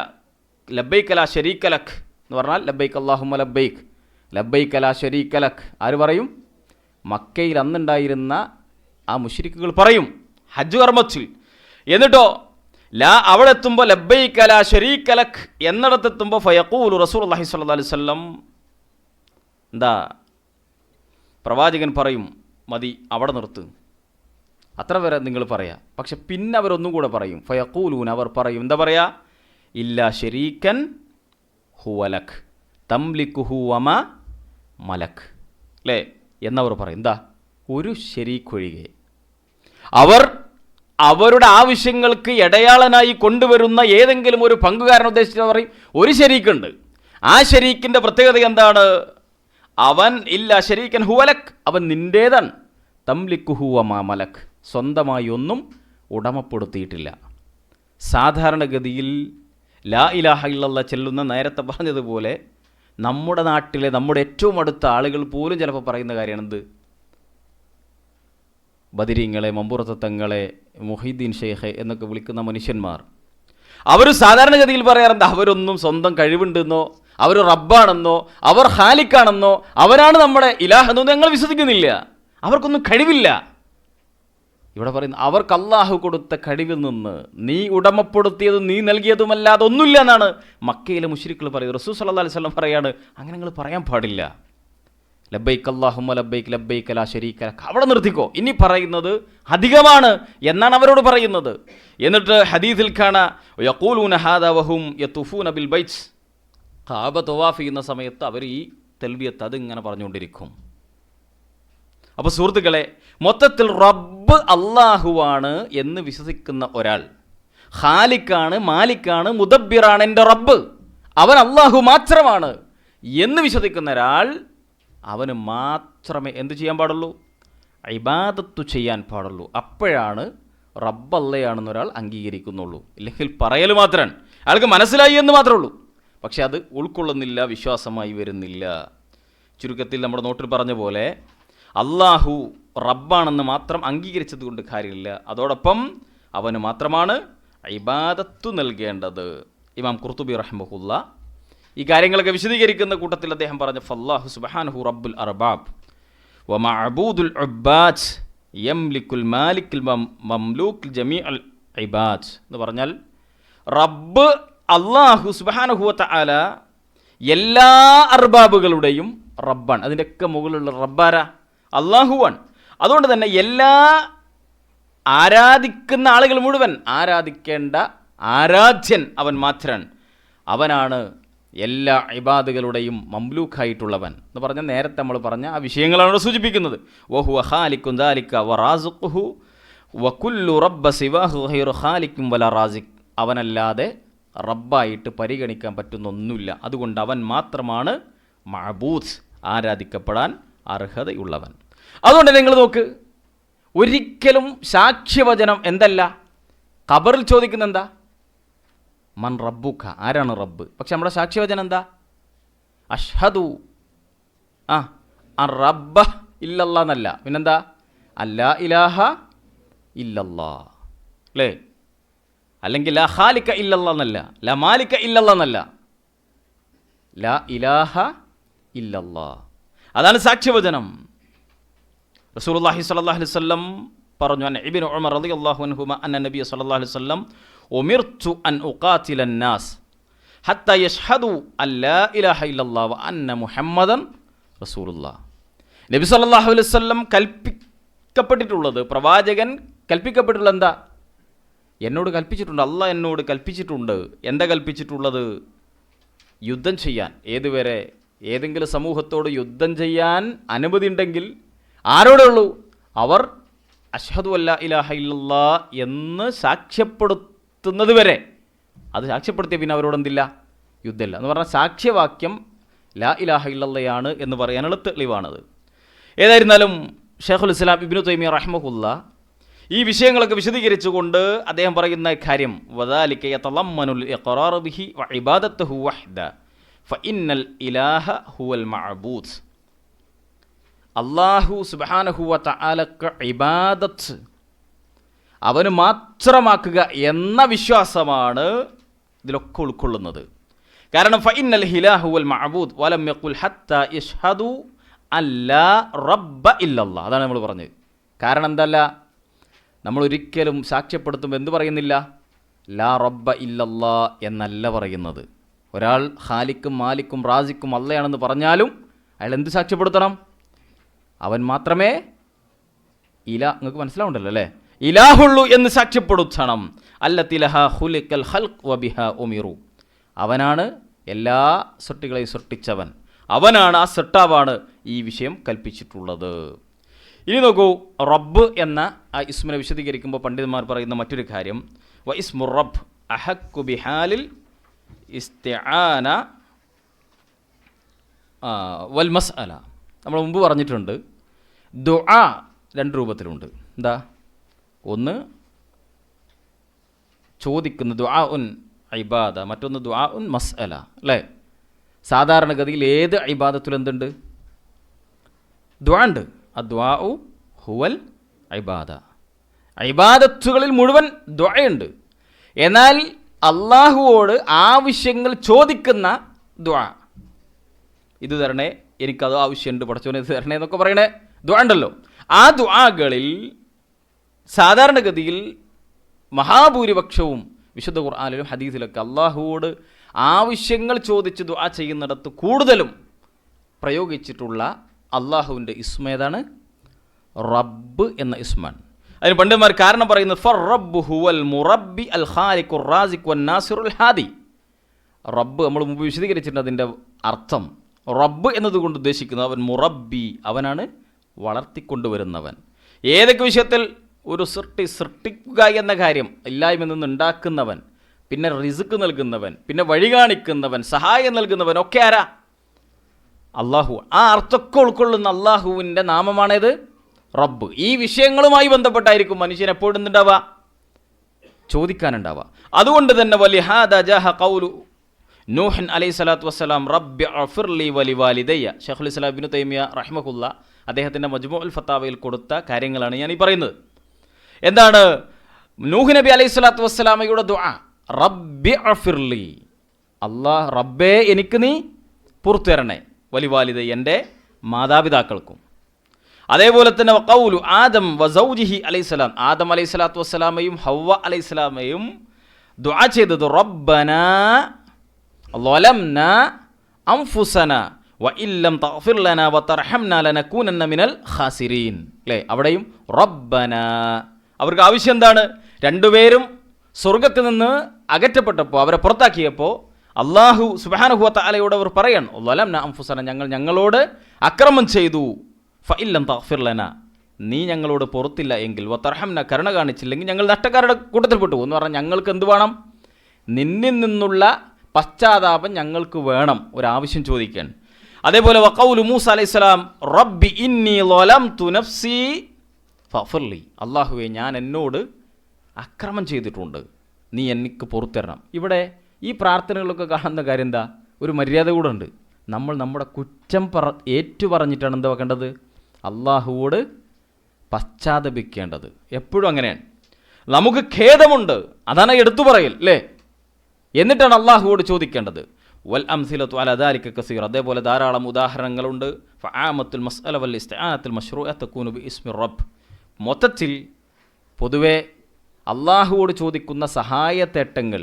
ലബ്ബൈക ലാ ശരീക ലക് എന്ന് പറഞ്ഞാൽ ലബ്ബൈക അല്ലാഹുമ്മ ലബ്ബൈക് ലബ്ബൈക ലാ ശരീക ലക്. ആര് പറയും? മക്കയിൽ അന്നുണ്ടായിരുന്ന ആ മുശ്രിക്കുകൾ പറയും ഹജ്ജ് കർമ്മത്തിൽ. എന്നിട്ടോ അവിടെ എത്തുമ്പോൾ ലബ്ബൈക ലാ ശരീക ലക് എന്നിടത്തെത്തുമ്പോൾ ഫയഖൂലു റസൂലുള്ളാഹി സ്വല്ലല്ലാഹു അലൈഹി വസല്ലം, എന്താ പ്രവാചകൻ പറയും, മതി, അവിടെ നിർത്ത്, അത്ര വരെ നിങ്ങൾ പറയാം. പക്ഷെ പിന്നെ അവരൊന്നും കൂടെ പറയും, ഫയഖൂലൂൻ, അവർ പറയും, എന്താ പറയാ? ഇല്ലാ ശരീക്കൻ ഹുവലക് തംലിക്കുഹു വമ മലക്, അല്ലേ എന്നവർ പറയും. എന്താ? ഒരു ശരീക്കൊഴികെ. അവർ അവരുടെ ആവശ്യങ്ങൾക്ക് ഇടയാളനായി കൊണ്ടുവരുന്ന ഏതെങ്കിലും ഒരു പങ്കുകാരനെ ഉദ്ദേശിച്ച് പറയും ഒരു ശരീക്കുണ്ട്. ആ ശരീക്കിൻ്റെ പ്രത്യേകത എന്താണ്? അവൻ ഇല്ല ശരീക്കൻ ഹുവലക്, അവൻ നിൻ്റേതാണ്. തംലിക്കുഹു വമ മലക്, സ്വന്തമായി ഒന്നും ഉടമപ്പെടുത്തിയിട്ടില്ല. സാധാരണഗതിയിൽ ലാ ഇലാഹ ഇല്ലല്ലാഹ് ചെല്ലുന്ന, നേരത്തെ പറഞ്ഞതുപോലെ നമ്മുടെ നാട്ടിലെ നമ്മുടെ ഏറ്റവും അടുത്ത ആളുകൾ പോലും ചിലപ്പോൾ പറയുന്ന കാര്യമാണെന്ത്? ബദരീങ്ങളെ, മമ്പുറത്തങ്ങളെ, മുഹീദ്ദീൻ ഷെയ്ഖ് എന്നൊക്കെ വിളിക്കുന്ന മനുഷ്യന്മാർ അവർ സാധാരണഗതിയിൽ പറയാറുണ്ട് അവരൊന്നും സ്വന്തം കഴിവുണ്ടെന്നോ അവർ റബ്ബാണെന്നോ അവർ ഖാലിക്കാണെന്നോ അവരാണ് നമ്മുടെ ഇലാഹെന്നോ ഞങ്ങൾ വിശ്വസിക്കുന്നില്ല. അവർക്കൊന്നും കഴിവില്ല. ഇവിടെ പറയുന്നു അവർക്ക് അള്ളാഹു കൊടുത്ത കഴിവിൽ നിന്ന് നീ ഉടമപ്പെടുത്തിയതും നീ നൽകിയതുമല്ലാതെ ഒന്നുമില്ല എന്നാണ് മക്കയിലെ മുശ്രിക്കുകൾ പറയുന്നത്. റസൂൽ സല്ലല്ലാഹു അലൈഹി വസല്ലം പറയാണ് അങ്ങനെ നിങ്ങൾ പറയാൻ പാടില്ല. ലബ്ബൈക അല്ലാഹുമ്മ ലബ്ബൈക ലബ്ബൈക ലാ ശരീക ലക, അവിടെ നിർത്തിക്കോ, ഇനി പറയുന്നത് അധികമാണ് എന്നാണ് അവരോട് പറയുന്നത്. എന്നിട്ട് ഹദീസിൽ കാണാം യഖൂലൂന ഹാദാ വഹും യതുഫൂന ബിൽ ബൈത്ത്, കാബ തവാഫ് ചെയ്യുന്ന സമയത്ത് അവർ ഈ തൽബിയത്ത് അതിങ്ങനെ പറഞ്ഞുകൊണ്ടിരിക്കും. അപ്പോൾ സുഹൃത്തുക്കളെ, മൊത്തത്തിൽ റബ്ബ് അള്ളാഹുവാണ് എന്ന് വിശ്വസിക്കുന്ന ഒരാൾ, ഖാലിക്കാണ്, മാലിക്കാണ്, മുദബ്ബിറാണ് എൻ്റെ റബ്ബ്, അവൻ അള്ളാഹു മാത്രമാണ് എന്ന് വിശ്വസിക്കുന്ന ഒരാൾ, അവന് മാത്രമേ എന്ത് ചെയ്യാൻ പാടുള്ളൂ? ഇബാദത്ത് ചെയ്യാൻ പാടുള്ളൂ. അപ്പോഴാണ് റബ്ബ് അള്ളയാണെന്ന് ഒരാൾ അംഗീകരിക്കുന്നുള്ളൂ. ഇല്ലെങ്കിൽ പറയൽ മാത്രമാണ്, അയാൾക്ക് മനസ്സിലായി എന്ന് മാത്രമേ ഉള്ളൂ. പക്ഷെ അത് ഉൾക്കൊള്ളുന്നില്ല, വിശ്വാസമായി വരുന്നില്ല. ചുരുക്കത്തിൽ നമ്മുടെ നോട്ടിൽ പറഞ്ഞ പോലെ അള്ളാഹു റബ്ബാണെന്ന് മാത്രം അംഗീകരിച്ചത് കൊണ്ട് കാര്യമില്ല, അതോടൊപ്പം അവന് മാത്രമാണ് ഇബാദത്തു നൽകേണ്ടത്. ഇമാം ഖുർത്തുബി റഹിമഹുല്ലാ ഈ കാര്യങ്ങളൊക്കെ വിശദീകരിക്കുന്ന കൂട്ടത്തിൽ അദ്ദേഹം പറഞ്ഞ ഫല്ലാഹു സുബ്ഹാനഹു റബ്ബുൽ അർബാബ് വമഅബൂദുൽ ഉബ്ബാദ് യംലിക്കുൽ മാലിക്കുൽ മംലൂക്ക് ജമീഅൽ ഇബാദ് എന്ന് പറഞ്ഞാൽ റബ്ബ് അല്ലാഹു സുബ്ഹാനഹു വ തആല എല്ലാ അർബാബുകളുടെയും റബ്ബാണ്. അതിൻ്റെയൊക്കെ മുകളിലുള്ള റബ്ബാരാ? അല്ലാഹുവാണ്. അതുകൊണ്ട് തന്നെ എല്ലാ ആരാധിക്കുന്ന ആളുകൾ മുഴുവൻ ആരാധിക്കേണ്ട ആരാധ്യൻ അവൻ മാത്രമാണ്. അവനാണ് എല്ലാ ഇബാദുകളുടെയും മംലൂക്കായിട്ടുള്ളവൻ എന്ന് പറഞ്ഞാൽ നേരത്തെ നമ്മൾ പറഞ്ഞ ആ വിഷയങ്ങളാണ് സൂചിപ്പിക്കുന്നത്. വഹുവ ഖാലിഖുൻ ദാലിക വറാസിഖുഹു വകുല്ലു റബ്ബ സിവാഹു ഗൈറു ഖാലിഖും വല റാസിഖ്. അവനല്ലാതെ റബ്ബായിട്ട് പരിഗണിക്കാൻ പറ്റുന്ന ഒന്നുമില്ല. അതുകൊണ്ട് അവൻ മാത്രമാണ് മഅബൂദ്, ആരാധിക്കപ്പെടാൻ അർഹതയുള്ളവൻ. അതുകൊണ്ട് നിങ്ങൾ നോക്ക്, ഒരിക്കലും സാക്ഷ്യവചനം എന്തല്ല, ഖബറിൽ ചോദിക്കുന്ന എന്താ? മൻ റബ്ബുക, ആരാണ് റബ്ബ്. പക്ഷെ നമ്മുടെ സാക്ഷ്യവചനം എന്താ? അഷ്ഹദു റബ്ബ ഇല്ലല്ലാ എന്നല്ല, പിന്നെന്താ? അല്ലാ ഇലാഹ ഇല്ലല്ലാ, അല്ലേ? അല്ലെങ്കിൽ ലാ ഖാലിക ഇല്ലല്ലാ എന്നല്ല, ലാ മാലിക ഇല്ലല്ലാ എന്നല്ല, ലാ ഇലാഹ ഇല്ലല്ലാ. അതാണ് സാക്ഷ്യവചനം. റസൂലുള്ളാഹി സ്വല്ലല്ലാഹു അലൈഹി വസല്ലം പറഞ്ഞു, അൻ ഇബ്നു ഉമർ റളിയല്ലാഹു അൻഹുമ അന്ന നബിയ സ്വല്ലല്ലാഹു അലൈഹി വസല്ലം ഉമിർതു അൻ ഉഖാതില അന്നാസ് ഹത്താ യശ്ഹദു അല്ലാ ഇലാഹ ഇല്ലല്ലാഹ് വ അന്ന മുഹമ്മദൻ റസൂലുള്ളാഹ്. നബി സ്വല്ലല്ലാഹു അലൈഹി വസല്ലം കൽപ്പിക്കപ്പെട്ടിട്ടുള്ളത്, പ്രവാചകൻ കൽപ്പിക്കപ്പെട്ടിട്ടുള്ളത് എന്താ? എന്നോട് കൽപ്പിച്ചിട്ടുണ്ട്, അള്ളാഹ് എന്നോട് കൽപ്പിച്ചിട്ടുണ്ട്. എന്താ കൽപ്പിച്ചിട്ടുള്ളത്? യുദ്ധം ചെയ്യാൻ. ഏതുവരെ? ഏതെങ്കിലും സമൂഹത്തോട് യുദ്ധം ചെയ്യാൻ അനുമതി ഉണ്ടെങ്കിൽ ആരോടേ ഉള്ളൂ? അവർ അഷ്ഹദു അല്ലാ ഇലാഹ ഇല്ലല്ലാ എന്ന് സാക്ഷ്യപ്പെടുത്തുന്നത് വരെ. അത് സാക്ഷ്യപ്പെടുത്തിയ പിന്നെ അവരോട് എന്തില്ല? യുദ്ധമില്ല എന്ന് പറഞ്ഞാൽ സാക്ഷ്യവാക്യം ലാ ഇലാഹ ഇല്ലല്ലയാണ് എന്ന് പറയാനുള്ള തെളിവാണത്. ഏതായിരുന്നാലും ഷൈഖുൽ ഇസ്ലാം ഇബ്നു തൈമിയ്യ റഹ്മഹുല്ലാ ഈ വിഷയങ്ങളൊക്കെ വിശദീകരിച്ചുകൊണ്ട് അദ്ദേഹം പറയുന്ന കാര്യം, വദാലിക യതളമ്മനുൽ ഇഖ്റാറ ബിഹി വ ഇബാദത്തുഹു വഹ്ദ ഫഇന്നൽ ഇലാഹ ഹുവൽ മഅബൂദ്. അല്ലാഹു സുബ്ഹാനഹു വ തആലക്ക് ഇബാദത്ത് അവന് മാത്രമാക്കുക എന്ന വിശ്വാസമാണ് ഇതിലൊക്കെ ഉൾക്കൊള്ളുന്നത്. കാരണം ഫഇന്നൽ ഇലാഹ ഹുവൽ മഅബൂദ് വലം യഖുൽ ഹത്താ യശ്ഹദു അല്ലാ റബ്ബ ഇല്ലല്ലാ. അതാണ് നമ്മൾ പറഞ്ഞത്. കാരണം എന്തല്ല, നമ്മൾ ഒരിക്കലും സാക്ഷ്യപ്പെടുത്തുമ്പോൾ എന്ത് പറയുന്നില്ല? ലാ റബ്ബ ഇല്ലല്ലാ എന്നല്ല പറയുന്നത്. ഒരാൾ ഖാലിക്കും മാലിക്കും റാസിക്കും അള്ളയാണെന്ന് പറഞ്ഞാലും അയാൾ എന്ത് സാക്ഷ്യപ്പെടുത്തണം? അവൻ മാത്രമേ നിങ്ങൾക്ക് മനസ്സിലാവുണ്ടല്ലോ അല്ലേ, ഇലാഹുള്ളൂ എന്ന് സാക്ഷ്യപ്പെടുത്തണം. അല്ലത്തി ലഹാ ഖുലിഖൽ ഖൽഖ് വബിഹാ ഉമിറു. അവനാണ് എല്ലാ സൃഷ്ടികളെയും സൃഷ്ടിച്ചവൻ, അവനാണ്, ആ സൃഷ്ടാവാണ് ഈ വിഷയം കൽപ്പിച്ചിട്ടുള്ളത്. ഇനി നോക്കൂ, റബ്ബ് എന്ന ആ ഇസ്മിനെ വിശദീകരിക്കുമ്പോൾ പണ്ഡിതന്മാർ പറയുന്ന മറ്റൊരു കാര്യം, വ ഇസ്മു റബ്ബ് അഹക്കു ബിഹാലിൽ ഇസ്തിആന വൽ മസ്അല. നമ്മൾ മുമ്പ് പറഞ്ഞിട്ടുണ്ട്, ദുആ രണ്ട് രൂപത്തിലുണ്ട്. എന്താ? ഒന്ന് ചോദിക്കുന്ന ദുആ ഉൻ ഇബാദ, മറ്റൊന്ന് ദുആ ഉൻ മസ്അല, അല്ലേ? സാധാരണഗതിയിൽ ഏത് ഇബാദത്തിലും എന്തുണ്ട്? ദുആ ഉണ്ട്. അദ്വാഉ ഹുവൽ ഇബാദ. ഇബാദത്തുകളിൽ മുഴുവൻ ദുആയുണ്ട്. എന്നാൽ അള്ളാഹുവോട് ആവശ്യങ്ങൾ ചോദിക്കുന്ന ദുആ, ഇത് തരണേ, എനിക്കത് ആവശ്യമുണ്ട്, പടച്ചോനെ ഇത് തരണേ എന്നൊക്കെ പറയണേ ദുആ ഉണ്ടല്ലോ. ആ ദുആകളിൽ സാധാരണഗതിയിൽ മഹാഭൂരിപക്ഷവും വിശുദ്ധ ഖുർആനിലും ഹദീസിലൊക്കെ അള്ളാഹുവോട് ആവശ്യങ്ങൾ ചോദിച്ച് ദുആ ചെയ്യുന്നിടത്ത് കൂടുതലും പ്രയോഗിച്ചിട്ടുള്ള അള്ളാഹുവിൻ്റെ ഇസ്മ ഏതാണ്? റബ്ബ് എന്ന ഇസ്മാണ്. അതിന് പണ്ഡിതന്മാർ കാരണം പറയുന്നത്, ഫർ റബ്ബു ഹുവൽ മുറബ്ബി അൽ ഖാലിഖുർ റാസിഖ് വൻ നാസിറുൽ ഹാദി. റബ്ബ് നമ്മൾ മുമ്പ് വിശദീകരിച്ചിട്ടുണ്ട്. അതിൻ്റെ അർത്ഥം റബ്ബ് എന്നതുകൊണ്ട് ഉദ്ദേശിക്കുന്നത് അവൻ മുറബ്ബി, അവനാണ് വളർത്തിക്കൊണ്ടുവരുന്നവൻ. ഏതൊക്കെ വിഷയത്തിൽ? ഒരു സൃഷ്ടിക്കുക എന്ന കാര്യം, ഇല്ലായ്മ നിന്ന് ഉണ്ടാക്കുന്നവൻ, പിന്നെ റിസ്ക് നൽകുന്നവൻ, പിന്നെ വഴി കാണിക്കുന്നവൻ, സഹായം നൽകുന്നവൻ, ഒക്കെ ആരാ? അള്ളാഹു. ആ അർത്ഥമൊക്കെ ഉൾക്കൊള്ളുന്ന അള്ളാഹുവിൻ്റെ നാമമാണേത്? റബ്ബ്. ഈ വിഷയങ്ങളുമായി ബന്ധപ്പെട്ടായിരിക്കും മനുഷ്യൻ എപ്പോഴും എന്തുണ്ടാവുക? ചോദിക്കാനുണ്ടാവുക. അതുകൊണ്ട് തന്നെ വലിഹാദ ജാഹ ഖൗലു നൂഹ് അലൈഹിസ്സലാത്തു വസ്സലാം റബ്ബി അഗ്ഫിർലി വലിവാലിദയ്യ. ഷൈഖുൽ ഇസ്ലാം ഇബ്നു തൈമിയ്യ റഹ്മഹുല്ലാ അദ്ദേഹത്തിൻ്റെ മജ്മുഉൽ ഫതാവയിൽ കൊടുത്ത കാര്യങ്ങളാണ് ഞാൻ ഈ പറയുന്നത്. എന്താണ് നൂഹ് നബി അലൈഹിസ്സലാത്തു വസ്സലാമയുടെ ദുആ? റബ്ബി അഗ്ഫിർലി, അല്ലാഹ് റബ്ബേ എനിക്ക് നീ പുറത്തു തരണേ, വലിവാലിദയ്യ എൻ്റെ മാതാപിതാക്കൾക്കും. അതേപോലെ തന്നെ ഖൗലു ആദം വസൗജിഹി അലൈഹിസ്സലാം, ആദം അലൈഹിസ്സലാത്തു വസ്സലാമയും ഹവ്വ അലൈഹിസ്സലാമയും ദുആ ചെയ്തത് റബ്ബനാ ളലംനാ അൻഫുസനാ വഇല്ലം തഗ്ഫിർ ലനാ വതർഹംനാ ലനകൂനന്ന മിനൽ ഖാസിരീൻ. അല്ലേ? അവിടെയും റബ്ബനാ. അവർക്ക് ആവശ്യം എന്താണ്? രണ്ടുപേരും സ്വർഗത്തിൽ നിന്ന് അകറ്റപ്പെട്ടപ്പോൾ, അവരെ പുറത്താക്കിയപ്പോൾ അള്ളാഹു സുബ്ഹാനഹു വ തആലയോട് അവർ പറയാണ് ളലംനാ അൻഫുസനാ, ഞങ്ങളോട് അക്രമം ചെയ്തു, ഫഇല്ലം തഗ്ഫിർ ലനാ, നീ ഞങ്ങളോട് പുറത്തില്ല എങ്കിൽ, വതർഹംനാ, കരുണ കാണിച്ചില്ലെങ്കിൽ ഞങ്ങൾ നഷ്ടക്കാരുടെ കൂട്ടത്തിൽപ്പെട്ടു എന്ന് പറഞ്ഞാൽ ഞങ്ങൾക്ക് എന്ത് വേണം? നിന്നിൽ നിന്നുള്ള പശ്ചാത്താപം ഞങ്ങൾക്ക് വേണം. ഒരാവശ്യം ചോദിക്കാൻ. അതേപോലെ വഖൗലു മൂസ അലൈഹിസ്സലാം റബ്ബി ഇന്നി ളലംതു നഫ്സി ഫഗ്ഫിർലി, അല്ലാഹുവേ ഞാൻ എന്നോട് അക്രമം ചെയ്തിട്ടുണ്ട്, നീ എനിക്ക് പുറത്തരണം. ഇവിടെ ഈ പ്രാർത്ഥനകളൊക്കെ കാണുന്ന കാര്യം എന്താ? ഒരു മര്യാദ കൂടെ ഉണ്ട്. നമ്മൾ നമ്മുടെ കുറ്റം ഏറ്റു പറഞ്ഞിട്ടാണ് എന്താ വെക്കേണ്ടത്? അള്ളാഹുവോട് പശ്ചാത്തപിക്കേണ്ടത്. എപ്പോഴും അങ്ങനെയാണ്. നമുക്ക് ഖേദമുണ്ട്, അതാണ് എടുത്തു പറയൽ, അല്ലേ? എന്നിട്ടാണ് അള്ളാഹുവോട് ചോദിക്കേണ്ടത്. വൽ അംസിലത്തു അലാ ദാലിക കസീർ, അതേപോലെ ധാരാളം ഉദാഹരണങ്ങളുണ്ട്. ഫആമത്തുൽ മസ്അല വൽ ഇസ്തിആനത്തുൽ മശ്റൂഅ തകൂനു ബിഇസ്മി റബ്ബ്. മൊത്തത്തിൽ പൊതുവെ അള്ളാഹുവോട് ചോദിക്കുന്ന സഹായ തേട്ടങ്ങൾ,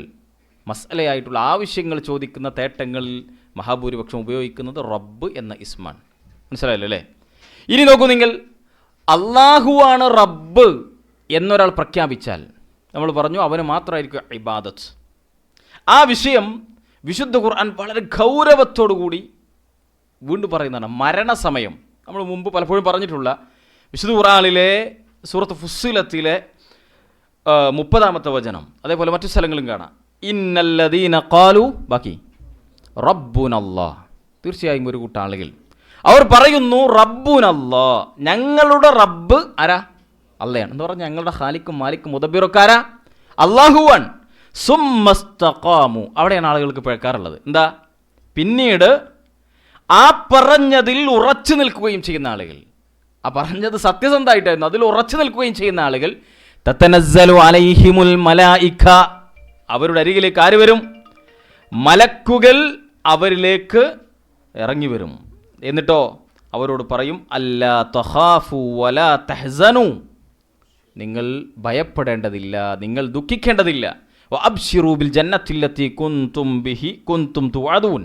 മസ്അലയായിട്ടുള്ള ആവശ്യങ്ങൾ ചോദിക്കുന്ന തേട്ടങ്ങളിൽ മഹാഭൂരിപക്ഷം ഉപയോഗിക്കുന്നത് റബ്ബ് എന്ന ഇസ്മാണ്. മനസ്സിലായല്ലോ അല്ലേ? ഇനി നോക്കൂ നിങ്ങൾ, അള്ളാഹുവാണ് റബ്ബ് എന്നൊരാൾ പ്രഖ്യാപിച്ചാൽ നമ്മൾ പറഞ്ഞു അവന് മാത്രമായിരിക്കും ഇബാദത്ത്. ആ വിഷയം വിശുദ്ധ ഖുർആൻ വളരെ ഗൗരവത്തോടുകൂടി വീണ്ടും പറയുന്നതാണ്. മരണസമയം നമ്മൾ മുമ്പ് പലപ്പോഴും പറഞ്ഞിട്ടുള്ള വിശുദ്ധ ഖുർആനിലെ സൂറത്ത് ഫുസ്സിലത്തിലെ 30-ാമത്തെ വചനം, അതേപോലെ മറ്റു സ്ഥലങ്ങളും കാണാം. ഇന്നല്ലദീന ഖാലു, ബാക്കി റബ്ബുനല്ലാഹ്, തീർച്ചയായും ഒരു കൂട്ടം ആളുകൾ അവർ പറയുന്നു റബ്ബുനല്ലാ, ഞങ്ങളുടെ റബ്ബ് ആരാ? അള്ളയാണ്. എന്ന് പറഞ്ഞാൽ ഞങ്ങളുടെ ഖാലിക്കും മാലിക്കും മുദബ്ബിറൊക്കെ ആരാ? അള്ളാഹുവാൻ. സുമ്മസ്തഖാമു, അവിടെയാണ് ആളുകൾക്ക് പിഴക്കാറുള്ളത്. എന്താ? പിന്നീട് ആ പറഞ്ഞതിൽ ഉറച്ചു നിൽക്കുകയും ചെയ്യുന്ന ആളുകൾ, ആ പറഞ്ഞത് സത്യസന്ധമായിട്ടായിരുന്നു, അതിൽ ഉറച്ചു നിൽക്കുകയും ചെയ്യുന്ന ആളുകൾ, തതനസ്സലു അലൈഹിമുൽ മലായിക, അവരുടെ അരികിലേക്ക് ആര് വരും? മലക്കുകൾ അവരിലേക്ക് ഇറങ്ങി വരും. എന്നിട്ടോ അവരോട് പറയും അല്ലാ തഖാഫു വലാ തഹ്സനു, നിങ്ങൾ ഭയപ്പെടേണ്ടതില്ല, നിങ്ങൾ ദുഃഖിക്കേണ്ടതില്ല. വഅബ്ശിറൂ ബിൽ ജന്നത്തില്ലത്തി കുൻതും തുഅദൂൻ,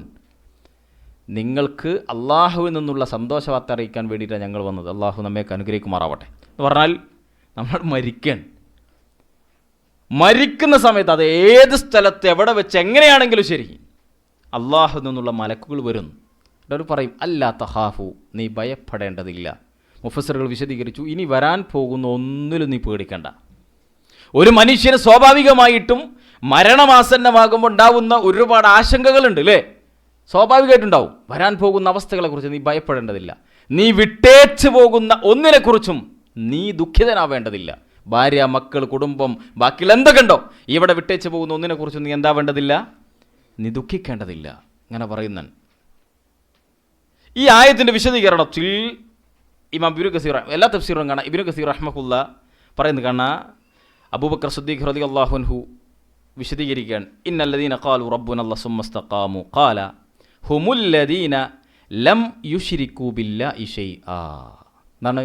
നിങ്ങൾക്ക് അള്ളാഹുവിൽ നിന്നുള്ള സന്തോഷവാർത്ത അറിയിക്കാൻ വേണ്ടിയിട്ടാണ് ഞങ്ങൾ വന്നത്. അള്ളാഹു നമ്മയൊക്കെ അനുഗ്രഹിക്കുമാറാവട്ടെ. എന്ന് പറഞ്ഞാൽ നമ്മൾ മരിക്കുന്ന സമയത്ത് അത് ഏത് സ്ഥലത്ത് എവിടെ വെച്ച് എങ്ങനെയാണെങ്കിലും ശരി അള്ളാഹു നിന്നുള്ള മലക്കുകൾ വരുന്നു. അവർ പറയും അല്ലാ തഖാഫു, നീ ഭയപ്പെടേണ്ടതില്ല. മുഫസ്സിറുകൾ വിശദീകരിച്ചു, ഇനി വരാൻ പോകുന്ന ഒന്നിലും നീ പേടിക്കണ്ട. ഒരു മനുഷ്യന് സ്വാഭാവികമായിട്ടും മരണമാസന്നമാകുമ്പോൾ ഉണ്ടാവുന്ന ഒരുപാട് ആശങ്കകളുണ്ട്, അല്ലേ? സ്വാഭാവികമായിട്ടുണ്ടാവും. വരാൻ പോകുന്ന അവസ്ഥകളെക്കുറിച്ച് നീ ഭയപ്പെടേണ്ടതില്ല. നീ വിട്ടേച്ചു പോകുന്ന ഒന്നിനെക്കുറിച്ചും നീ ദുഃഖിതനാവേണ്ടതില്ല. ഭാര്യ, മക്കൾ, കുടുംബം, ബാക്കിയുള്ള എന്തൊക്കെ ഉണ്ടോ, ഇവിടെ വിട്ടേച്ചു പോകുന്ന ഒന്നിനെക്കുറിച്ചും നീ എന്താ വേണ്ടതില്ല? നീ ദുഃഖിക്കേണ്ടതില്ല. അങ്ങനെ പറയുന്നൻ. ഈ ആയത്തിൻ്റെ വിശദീകരണത്തിൽ ഇമാം ഇബ്നു കസീർ, എല്ലാ തഫ്സീറും കാണാം, ഇബ്നു കസീർ റഹ്മഹുല്ല പറയുന്നത് കാണാം. അബൂബക്കർ സിദ്ദീഖ് റളിയല്ലാഹു അൻഹു വിശദീകരിക്കുകയാണ്. ഇന്നല്ലദീന ഖാലു റബ്ബുനല്ലാഹു സുമ്മസ്തഖാമു ഖാല ഹുമുല്ലദീന ലം യുശ്രികൂ ബില്ലാഹി ശൈആ. എന്താണ്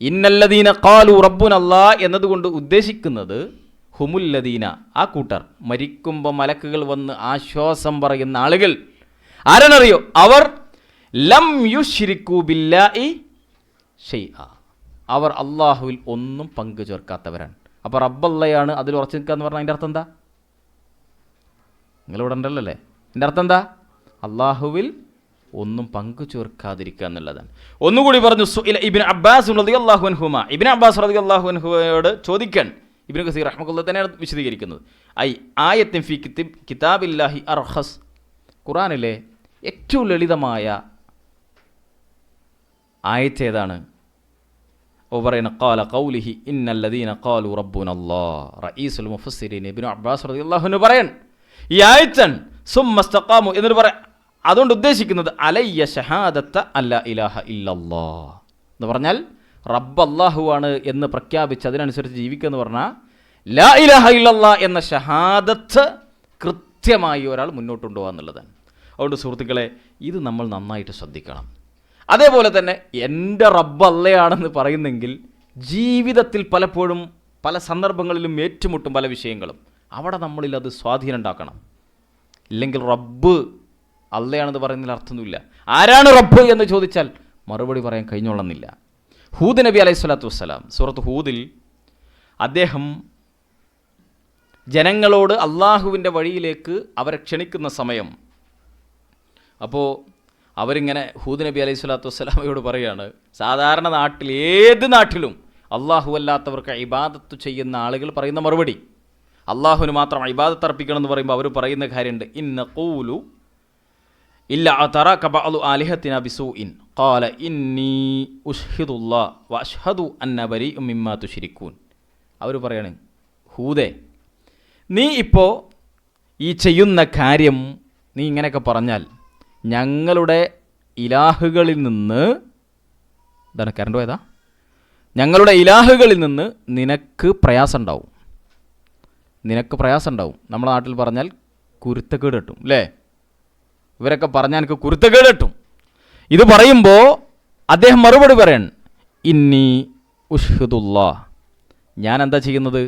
ഇന്നല്ലദീന ഖാലു റബ്ബുനല്ലാഹ് എന്നതുകൊണ്ട് ഉദ്ദേശിക്കുന്നത്? ഹുമുല്ലദീന, ആ കൂട്ടർ, മരിക്കുമ്പോൾ മലക്കുകൾ വന്ന് ആശ്വാസം പറയുന്ന ആളുകൾ ആരെന്നറിയോ? അവർ ലം യുശ്രികൂ ബില്ലാഹി ശൈആ, അവർ അള്ളാഹുവിൽ ഒന്നും പങ്കു ചേർക്കാത്തവരാണ്. അപ്പോൾ റബ്ബല്ലയാണ്, അതിൽ ഉറച്ചു നിൽക്കുക എന്ന് പറഞ്ഞാൽ അതിൻ്റെ അർത്ഥം എന്താ? നിങ്ങളിവിടെ ഉണ്ടല്ലോ അല്ലേ? എൻ്റെ അർത്ഥം എന്താ? അള്ളാഹുവിൽ ഒന്നും പങ്കു ചേർക്കാതിരിക്കുക എന്നുള്ളതാണ്. ഒന്നുകൂടി പറഞ്ഞു, ഇബ്നു അബ്ബാസ് റളിയല്ലാഹു അൻഹുമാ, ഇബ്നു അബ്ബാസ് റളിയല്ലാഹു അൻഹുവയോട് ചോദിക്കാൻ ഇബ്നു കസീർ റഹ്മത്തുള്ളാഹി തന്നെയാണ് വിശദീകരിക്കുന്നത്. ആയത്തിൻ ഫീ കിതാബില്ലാഹി അർഖസ്, ഖുർആനിലെ ഏറ്റവും ലളിതമായ ആയത്ത് ഏതാണ്? പറയുന്ന ഖാല ഖൗലിഹി ഇന്നല്ലദീന ഖാലു റബ്ബുനല്ലാഹ്. റഈസുൽ മുഫസ്സിരീൻ ഇബ്നു അബ്ബാസ് റളിയല്ലാഹു അൻഹു പറയാൻ ഈ ആയത്തൻ സുമ്മസ്തഖാമു എന്നിട്ട് പറയാം, അതുകൊണ്ട് ഉദ്ദേശിക്കുന്നത് അലയ്യ ഷഹാദത്ത അല്ലാ ഇലാഹ ഇല്ലല്ലാഹ് എന്ന് പറഞ്ഞാൽ റബ്ബ് അല്ലാഹുവാണ് എന്ന് പ്രഖ്യാപിച്ച് അതിനനുസരിച്ച് ജീവിക്കുക എന്ന് പറഞ്ഞാൽ ലാ ഇലാഹ ഇല്ലല്ലാഹ് എന്ന ഷഹാദത്ത് കൃത്യമായി ഒരാൾ മുന്നോട്ട് കൊണ്ടുപോകുക എന്നുള്ളതാണ്. അതുകൊണ്ട് സുഹൃത്തുക്കളെ, ഇത് നമ്മൾ നന്നായിട്ട് ശ്രദ്ധിക്കണം. അതേപോലെ തന്നെ എൻ്റെ റബ്ബ് അല്ലയാണെന്ന് പറയുന്നെങ്കിൽ ജീവിതത്തിൽ പലപ്പോഴും പല സന്ദർഭങ്ങളിലും ഏറ്റുമുട്ടും പല വിഷയങ്ങളും. അവിടെ നമ്മളിൽ അത് സ്വാധീനം ഉണ്ടാക്കണം. ഇല്ലെങ്കിൽ റബ്ബ് അല്ലയാണെന്ന് പറയുന്നതിൽ അർത്ഥമൊന്നുമില്ല. ആരാണ് റബ്ബ് എന്ന് ചോദിച്ചാൽ മറുപടി പറയാൻ കഴിഞ്ഞോളന്നില്ല. ഹൂദ് നബി അലൈഹി സ്വലാത്തു വസ്സലാം സൂറത്ത് ഹൂദിൽ അദ്ദേഹം ജനങ്ങളോട് അള്ളാഹുവിൻ്റെ വഴിയിലേക്ക് അവരെ ക്ഷണിക്കുന്ന സമയം, അപ്പോൾ അവരിങ്ങനെ ഹൂദ് നബി അലൈഹി സ്വലാത്തു വസ്സലാമയോട് പറയുകയാണ്, സാധാരണ നാട്ടിൽ ഏത് നാട്ടിലും അള്ളാഹു അല്ലാത്തവർക്ക് ഇബാദത്ത് ചെയ്യുന്ന ആളുകൾ പറയുന്ന മറുപടി, അള്ളാഹുവിന് മാത്രം ഇബാദത്ത് അർപ്പിക്കണം എന്ന് പറയുമ്പോൾ അവർ പറയുന്ന കാര്യമുണ്ട്, ഇന്ന ഖൂലു ഇല്ല തറക ബഅദു ആലിഹത്തിന ബിസൂഇൻ ഖാല ഇന്നി ഉശ്ഹിദുല്ലാഹ വഅശ്ഹദു അന്ന ബരീഉം മിമ്മാ തുശ്രികൂൻ. അവർ പറയാണ്, ഹൂദേ, നീ ഇപ്പോൾ ഈ ചെയ്യുന്ന കാര്യം നീ ഇങ്ങനെയൊക്കെ പറഞ്ഞാൽ ഞങ്ങളുടെ ഇലാഹുകളിൽ നിന്ന്, എന്താണ് കറണ്ട് പോയതാ, ഞങ്ങളുടെ ഇലാഹുകളിൽ നിന്ന് നിനക്ക് പ്രയാസം ഉണ്ടാവും. നമ്മുടെ നാട്ടിൽ പറഞ്ഞാൽ കുരുത്തക്കേട് കിട്ടും അല്ലേ? ഇവരൊക്കെ പറഞ്ഞാൽ എനിക്ക് കുരുത്തക്കേട് കിട്ടും. ഇത് പറയുമ്പോൾ അദ്ദേഹം മറുപടി പറയാൻ, ഇന്നി ഉശ്ഹിദുല്ലാഹ്, ഞാൻ എന്താ ചെയ്യുന്നത്,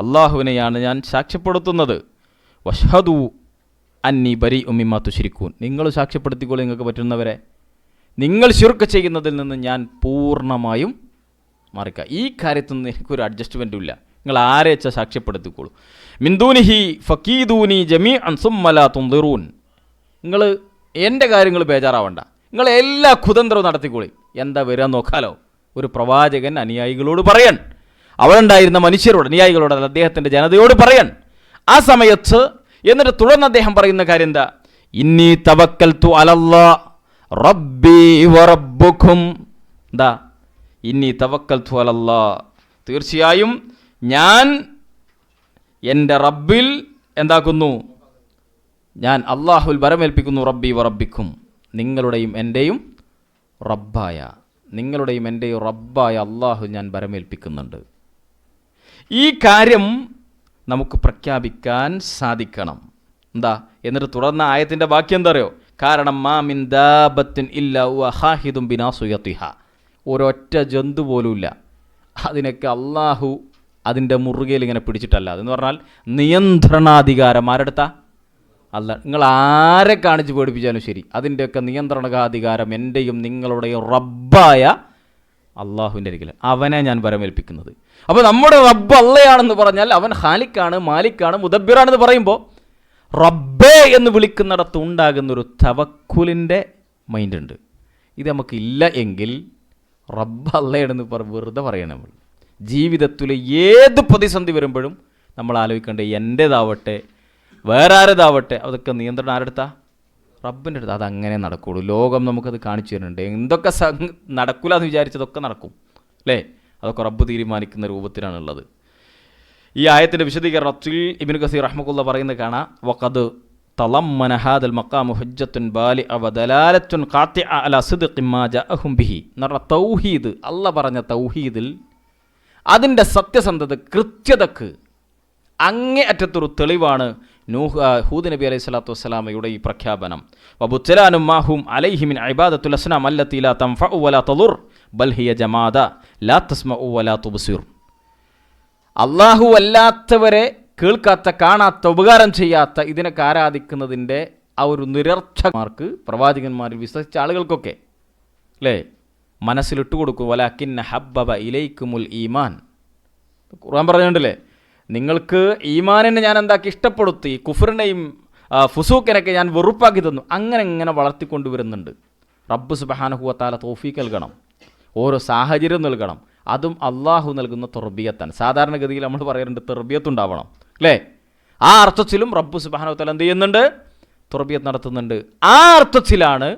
അള്ളാഹുവിനെയാണ് ഞാൻ സാക്ഷ്യപ്പെടുത്തുന്നത്. വഷ്ഹദു അന്നി ബരീഉം മിമ്മാ തുശ്രികൂൻ, നിങ്ങൾ സാക്ഷ്യപ്പെടുത്തിക്കോളൂ നിങ്ങൾക്ക് പറ്റുന്നവരെ, നിങ്ങൾ ശിർക്ക് ചെയ്യുന്നതിൽ നിന്ന് ഞാൻ പൂർണ്ണമായും മാറിക്കാം. ഈ കാര്യത്തിൽ നിന്ന് എനിക്കൊരു അഡ്ജസ്റ്റ്മെൻറ്റും ഇല്ല. നിങ്ങൾ ആരെ വെച്ചാൽ സാക്ഷ്യപ്പെടുത്തിക്കോളൂ. മിന്ദൂനിഹി ഫക്കീദൂനി ജമീഅൻ സുമ്മ ലാ തുൻദിറൂൻ, നിങ്ങൾ എൻ്റെ കാര്യങ്ങൾ ബേജാറാവണ്ട, നിങ്ങൾ എല്ലാ കുതന്ത്രവും നടത്തിക്കോളി, എന്താ വരിക നോക്കാലോ. ഒരു പ്രവാചകൻ അനുയായികളോട് പറയാൻ, അവളുണ്ടായിരുന്ന മനുഷ്യരോട്, അനുയായികളോട്, അദ്ദേഹത്തിൻ്റെ ജനതയോട് പറയാൻ. ആ സമയത്ത് എന്നിട്ട് തുടർന്ന് അദ്ദേഹം പറയുന്ന കാര്യം എന്താ, ഇന്നി തവക്കൽതു അലല്ലാഹ് റബ്ബി വറബ്ബുക്കും. എന്താ, ഇന്നി തവക്കൽതു അലല്ലാഹ്, തീർച്ചയായും ഞാൻ എൻ്റെ റബ്ബിൽ എന്താക്കുന്നു, ഞാൻ അള്ളാഹുൽ വരമേൽപ്പിക്കുന്നു. റബ്ബി വറബ്ബിക്കും, നിങ്ങളുടെയും എൻ്റെയും റബ്ബായ അള്ളാഹു ഞാൻ വരമേൽപ്പിക്കുന്നുണ്ട്. ഈ കാര്യം നമുക്ക് പ്രഖ്യാപിക്കാൻ സാധിക്കണം. എന്താ, എന്നിട്ട് തുടർന്ന ആയത്തിൻ്റെ ബാക്കി എന്താ അറിയോ, കാരണം മാ മിൻ ദാബത്തിൻ ഇല്ലാ ഹുവ ഖാഹിദുൻ ബിനാസുയതിഹ, ഒരൊറ്റ ജന്തു പോലുമില്ല അതിനൊക്കെ അള്ളാഹു അതിൻ്റെ മുറുകയിൽ ഇങ്ങനെ പിടിച്ചിട്ടല്ല. അതെന്ന് പറഞ്ഞാൽ നിയന്ത്രണാധികാരം ആരെടുത്താ, അല്ല, നിങ്ങൾ ആരെ കാണിച്ച് പേടിപ്പിച്ചാലും ശരി, അതിൻ്റെയൊക്കെ നിയന്ത്രണാധികാരം എൻ്റെയും നിങ്ങളുടെയും റബ്ബായ അള്ളാഹുവിൻ്റെ അരികിൽ, അവനെ ഞാൻ വരമേൽപ്പിക്കുന്നത്. അപ്പോൾ നമ്മുടെ റബ്ബ് അള്ളയാണെന്ന് പറഞ്ഞാൽ അവൻ ഖാലിക്കാണ്, മാലിക്കാണ്, മുദബ്ബിറാണെന്ന് പറയുമ്പോൾ റബ്ബേ എന്ന് വിളിക്കുന്നിടത്ത് ഉണ്ടാകുന്നൊരു തവക്കുലിൻ്റെ മൈൻഡുണ്ട്. ഇത് നമുക്കില്ല എങ്കിൽ റബ്ബ് അള്ളയാണെന്ന് വെറുതെ പറയണം. നമ്മൾ ജീവിതത്തിലെ ഏത് പ്രതിസന്ധി വരുമ്പോഴും നമ്മൾ ആലോചിക്കേണ്ടത് എൻ്റേതാവട്ടെ വേറെ ആരേതാവട്ടെ അതൊക്കെ നിയന്ത്രണം ആരെടുത്താ, റബ്ബിൻ്റെ അടുത്ത്. അതങ്ങനെ നടക്കുള്ളൂ. ലോകം നമുക്കത് കാണിച്ചു തരുന്നുണ്ട്. എന്തൊക്കെ നടക്കില്ല എന്ന് വിചാരിച്ചതൊക്കെ നടക്കും അല്ലേ? അതൊക്കെ റബ്ബ് തീരുമാനിക്കുന്ന രൂപത്തിലാണുള്ളത്. ഈ ആയത്തിൻ്റെ വിശദീകരണത്തിൽ ഇബ്നു കസീർ റഹ്മത്തുള്ളാഹി പറയുന്നത് കാണാം, വഖദ് തളമ്മന ഹാദൽ മഖാമു ഹുജ്ജത്തുൻ ബാലിഅ വദലാലത്തുൻ ഖാത്തിഅ അലാ സിദ്ഖി മാ ജഅഹും ബിഹി. എന്ന തൗഹീദ്, അല്ലാഹ് പറഞ്ഞ തൗഹീദിൽ അതിൻ്റെ സത്യസന്ധത, കൃത്യതക്ക് അങ്ങേ അറ്റത്തൊരു തെളിവാണ് ഹൂദ് നബി അലൈഹി സ്വലാത്തു വസ്സലാമയുടെ ഈ പ്രഖ്യാപനം. വബുത്തലാനും മാഹും അലൈഹി മിൻ ഇബാദത്തുൽ അസ്നാം അല്ലത്തി ലാ തൻഫഉ വലാ തദുർ ബൽ ഹിയ ജമാദ ലാ തസ്മഉ വലാ തുബ്സിർ. അല്ലാഹു അല്ലാത്തവരെ കേൾക്കാത്ത, കാണാത്ത, ഉപകാരം ചെയ്യാത്ത ഇതിനൊക്കെ ആരാധിക്കുന്നതിൻ്റെ ആ ഒരു നിരർത്ഥകമാർക്ക്, പ്രവാചകന്മാരിൽ വിശ്വസിച്ച ആളുകൾക്കൊക്കെ അല്ലേ, മനസ്സിലിട്ട് കൊടുക്കും. വലാകിന്ന ഹബ്ബബ ഇലൈക്കുമുൽ ഈമാൻ, ഖുർആൻ പറഞ്ഞിട്ടുണ്ടല്ലേ, നിങ്ങൾക്ക് ഈമാനിനെ ഞാൻ എന്താക്കി ഇഷ്ടപ്പെടുത്തി, കുഫറിനെയും ഫുസൂക്കിനൊക്കെ ഞാൻ വെറുപ്പാക്കി തന്നു. അങ്ങനെ ഇങ്ങനെ വളർത്തിക്കൊണ്ടുവരുന്നുണ്ട്. റബ്ബ് സുബ്ഹാനഹു വ തആല തൗഫീഖ് നൽകണം, ഓരോ സാഹചര്യം നൽകണം. അതും അള്ളാഹു നൽകുന്ന തെർബിയത്താണ്. സാധാരണഗതിയിൽ നമ്മൾ പറയാറുണ്ട് തെർബിയത്തുണ്ടാവണം അല്ലേ? ആ അർത്ഥത്തിലും റബ്ബ് സുബ്ഹാനഹു വ തആല എന്ത് ചെയ്യുന്നുണ്ട്, തെർബിയത്ത് നടത്തുന്നുണ്ട്. ആ അർത്ഥത്തിലാണ്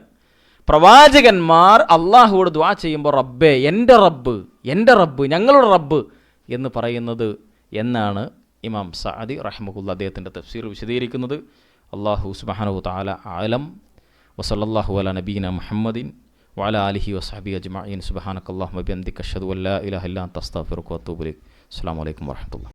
പ്രവാചകന്മാർ അള്ളാഹുവോട് ദുആ ചെയ്യുമ്പോൾ റബ്ബേ, എൻ്റെ റബ്ബ്, ഞങ്ങളുടെ റബ്ബ് എന്ന് പറയുന്നത് എന്നാണ് ഇമാം സഅദി റഹിമഹുല്ലാഹ് അദ്ദേഹത്തിൻ്റെ തഫ്സീർ വിശദീകരിക്കുന്നത്. അല്ലാഹു സുബ്ഹാനഹു വ തആല അഅലം. വസല്ലല്ലാഹു അലാ നബീന മുഹമ്മദിൻ വഅലാ ആലിഹി വസഹ്ബിഹി അജ്മഈൻ. സുബ്ഹാനക്കല്ലാഹുമ്മ വബിഹംദിക അഷ്ഹദു അൻ ലാ ഇലാഹ ഇല്ലാ അൻത അസ്തഗ്ഫിറുക വഅതൂബു ഇലൈക്. അസ്സലാമു അലൈക്കും വറഹ്മത്തുള്ളാഹി.